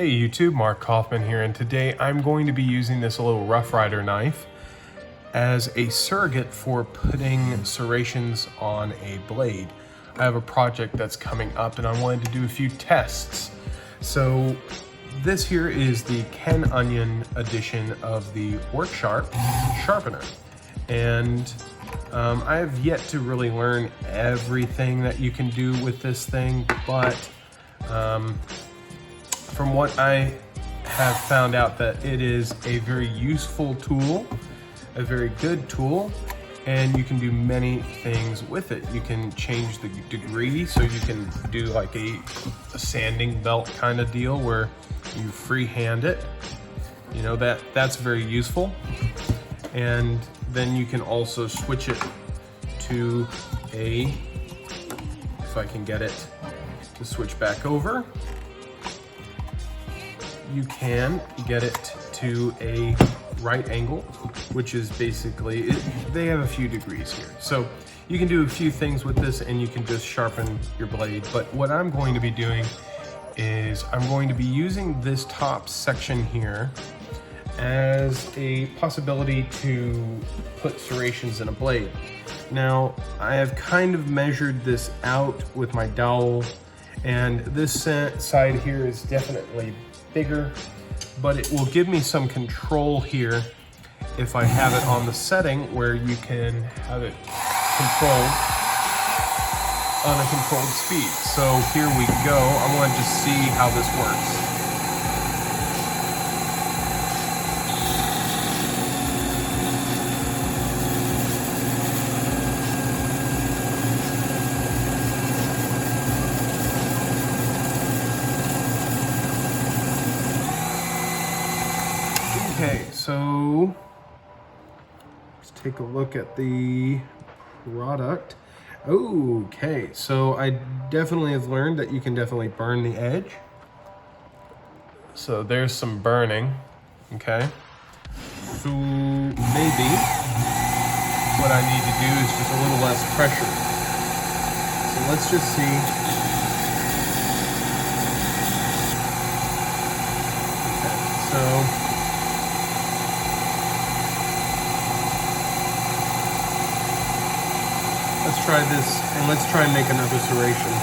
Hey YouTube, Mark Kaufman here, and today I'm going to be using this little Rough Rider knife as a surrogate for putting serrations on a blade. I have a project that's coming up and I wanted to do a few tests. So this here is the Ken Onion edition of the Work Sharp sharpener. And I have yet to really learn everything that you can do with this thing, but from what I have found out, that it is a very useful tool, a very good tool, and you can do many things with it. You can change the degree, so you can do like a sanding belt kind of deal where you freehand it. You know, that's very useful. And then you can also switch it to if I can get it to switch back over, you can get it to a right angle, which is basically, they have a few degrees here. So you can do a few things with this and you can just sharpen your blade. But what I'm going to be doing is I'm going to be using this top section here as a possibility to put serrations in a blade. Now, I have kind of measured this out with my dowel, and this side here is definitely bigger, but it will give me some control here if I have it on the setting where you can have it controlled on a controlled speed. So here we go. I want to just see how this works. Okay, so let's take a look at the product. Okay, so I definitely have learned that you can definitely burn the edge. So there's some burning, okay? So maybe what I need to do is just a little less pressure. So let's just see. Okay, so let's try this, and let's try and make another serration.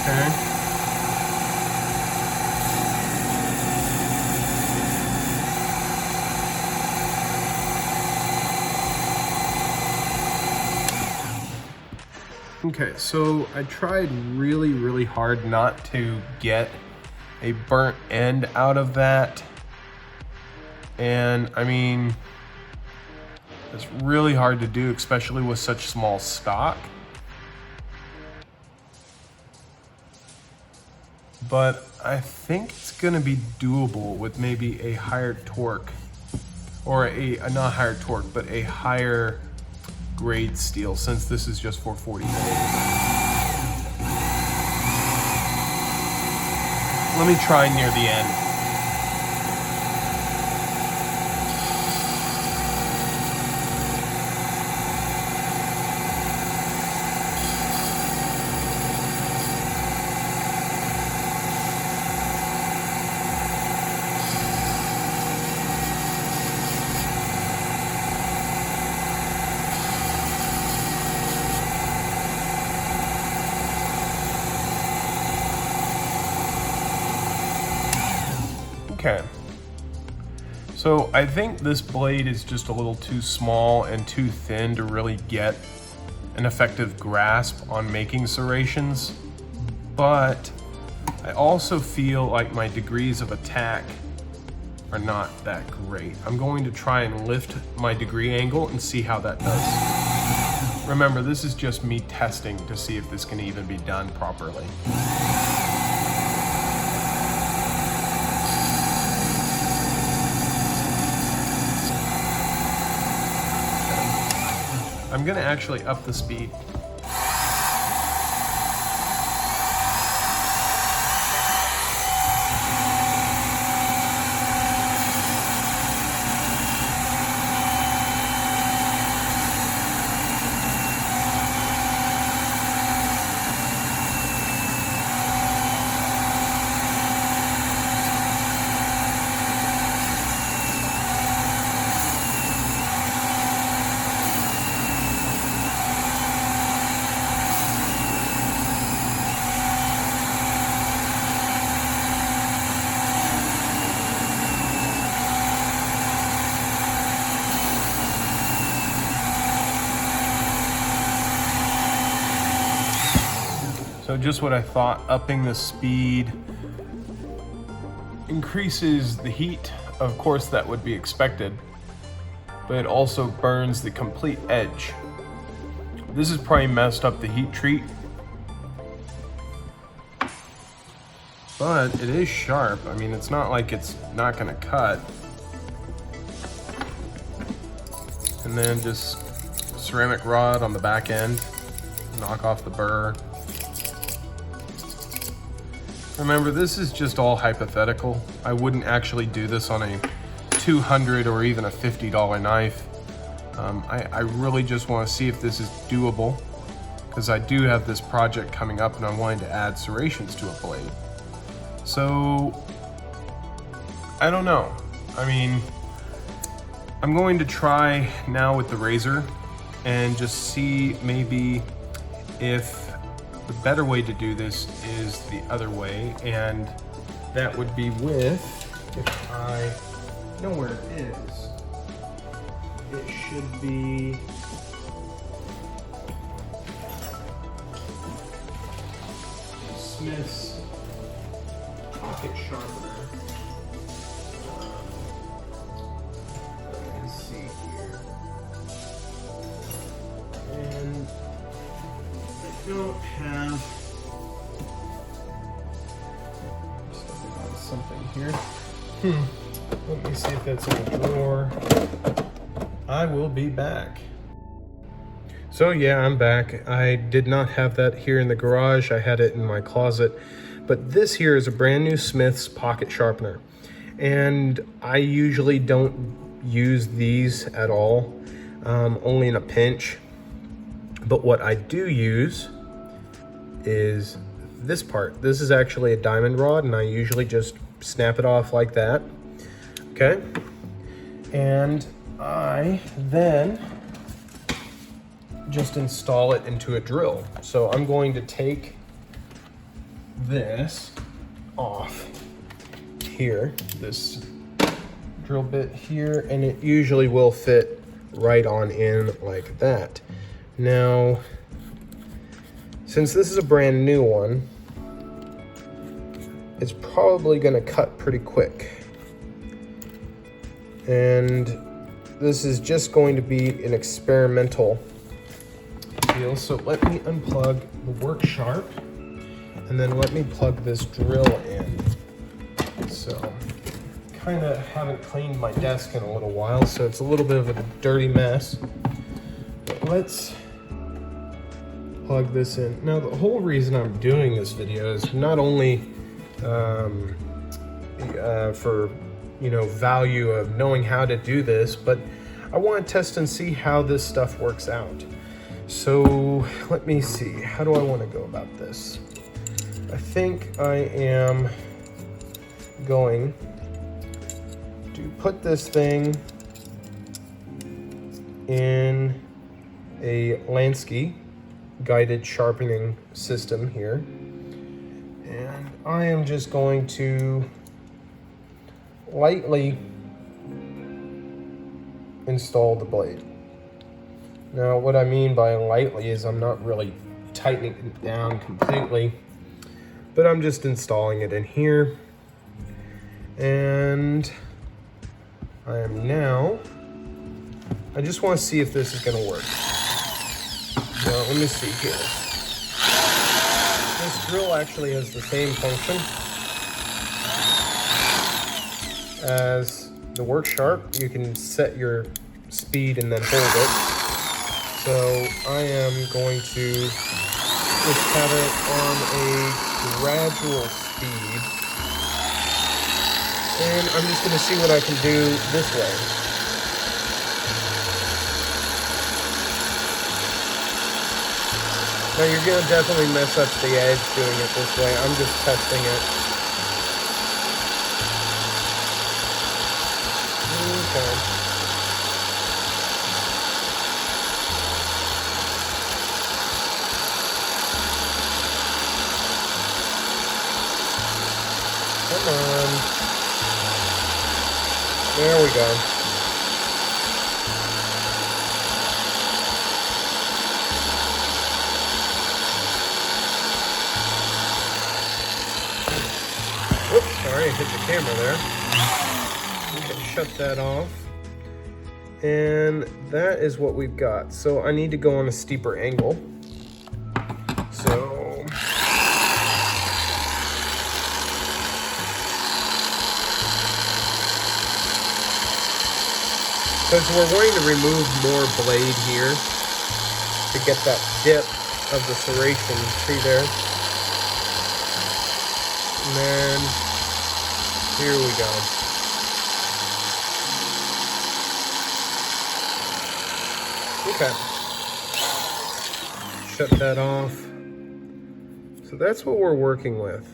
Okay. Okay, so I tried really hard not to get a burnt end out of that. And I mean, it's really hard to do, especially with such small stock. But I think it's gonna be doable with maybe a higher torque, or a not higher torque, but a higher grade steel, since this is just 440. Let me try near the end. Okay, so I think this blade is just a little too small and too thin to really get an effective grasp on making serrations, but I also feel like my degrees of attack are not that great. I'm going to try and lift my degree angle and see how that does. Remember, this is just me testing to see if this can even be done properly. I'm gonna actually up the speed. So just what I thought, upping the speed increases the heat. Of course, that would be expected, but it also burns the complete edge. This has probably messed up the heat treat, but it is sharp. I mean, it's not like it's not gonna cut. And then just ceramic rod on the back end, knock off the burr. Remember, this is just all hypothetical. I wouldn't actually do this on a $200 or even a $50 knife. I really just want to see if this is doable, because I do have this project coming up and I'm wanting to add serrations to a blade. So, I don't know. I mean, I'm going to try now with the razor and just see maybe if the better way to do this is the other way, and that would be with, if I know where it is, it should be Smith's pocket sharpener. Let me see here. And I don't have something here. Let me see if that's in the drawer. I will be back. So yeah, I'm back. I did not have that here in the garage. I had it in my closet. But this here is a brand new Smith's pocket sharpener. And I usually don't use these at all, only in a pinch. But what I do use is this part. This is actually a diamond rod, and I usually just snap it off like that. Okay. And I then just install it into a drill. So I'm going to take this off here, this drill bit here, and it usually will fit right on in like that. Now, since this is a brand new one, it's probably gonna cut pretty quick. And this is just going to be an experimental deal. So let me unplug the work sharp, and then let me plug this drill in. So, kind of haven't cleaned my desk in a little while, so it's a little bit of a dirty mess. But let's plug this in. Now, the whole reason I'm doing this video is not only for, you know, value of knowing how to do this, but I want to test and see how this stuff works out. So let me see, how do I want to go about this? I think I am going to put this thing in a Lansky guided sharpening system here. And I am just going to lightly install the blade. Now, what I mean by lightly is I'm not really tightening it down completely, but I'm just installing it in here. And I just want to see if this is going to work. Now, let me see here. This drill actually has the same function as the work sharp. You can set your speed and then hold it. So I am going to just have it on a gradual speed. And I'm just going to see what I can do this way. Now you're going to definitely mess up the edge doing it this way. I'm just testing it. Okay. Come on. There we go. Oops, sorry, I hit the camera there. Okay, shut that off. And that is what we've got. So I need to go on a steeper angle. So because we're going to remove more blade here to get that dip of the serration tree there. And then here we go. Okay. Shut that off. So that's what we're working with.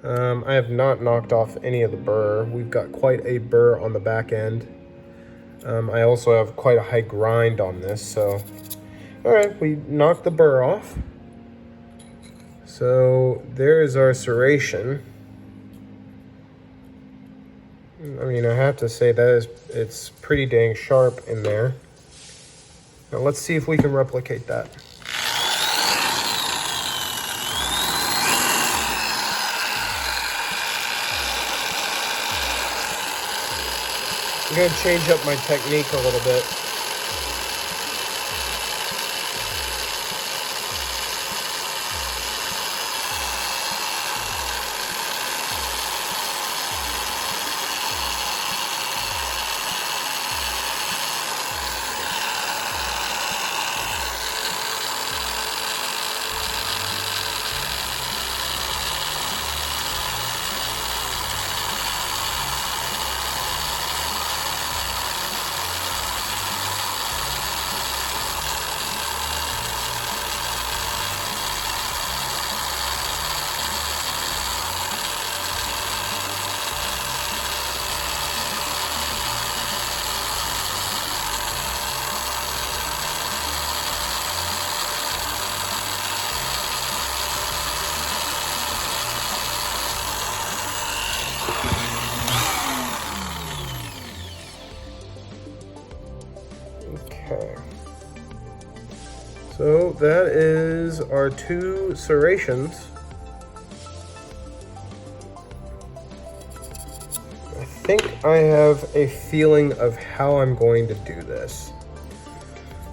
I have not knocked off any of the burr. We've got quite a burr on the back end. I also have quite a high grind on this, so all right, we knocked the burr off. So there is our serration. I mean, I have to say that it's pretty dang sharp in there. Now let's see if we can replicate that. I'm going to change up my technique a little bit. Okay. So that is our 2 serrations. I think I have a feeling of how I'm going to do this.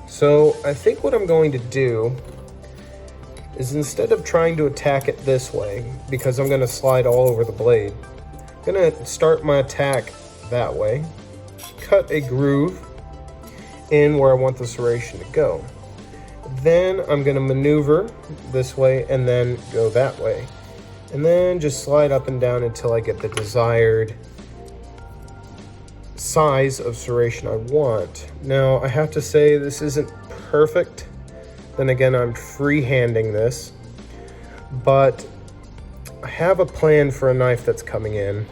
So I think what I'm going to do is, instead of trying to attack it this way, because I'm going to slide all over the blade, I'm going to start my attack that way, cut a groove in where I want the serration to go. Then I'm going to maneuver this way and then go that way. And then just slide up and down until I get the desired size of serration I want. Now, I have to say this isn't perfect. Then again, I'm freehanding this. But I have a plan for a knife that's coming in,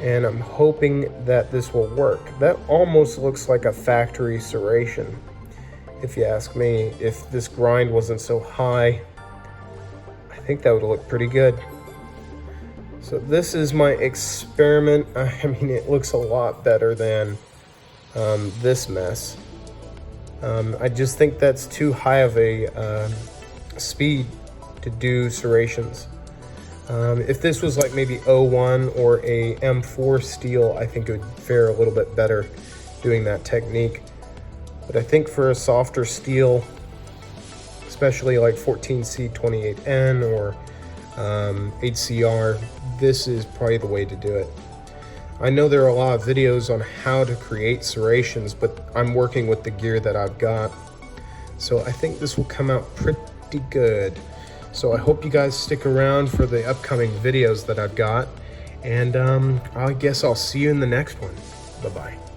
and I'm hoping that this will work. That almost looks like a factory serration, if you ask me. If this grind wasn't so high, I think that would look pretty good. So this is my experiment. I mean, it looks a lot better than this mess. I just think that's too high of a speed to do serrations. If this was like maybe 01 or a M4 steel, I think it would fare a little bit better doing that technique. But I think for a softer steel, especially like 14C28N or HCR, this is probably the way to do it. I know there are a lot of videos on how to create serrations, but I'm working with the gear that I've got. So I think this will come out pretty good. So I hope you guys stick around for the upcoming videos that I've got. And I guess I'll see you in the next one. Bye-bye.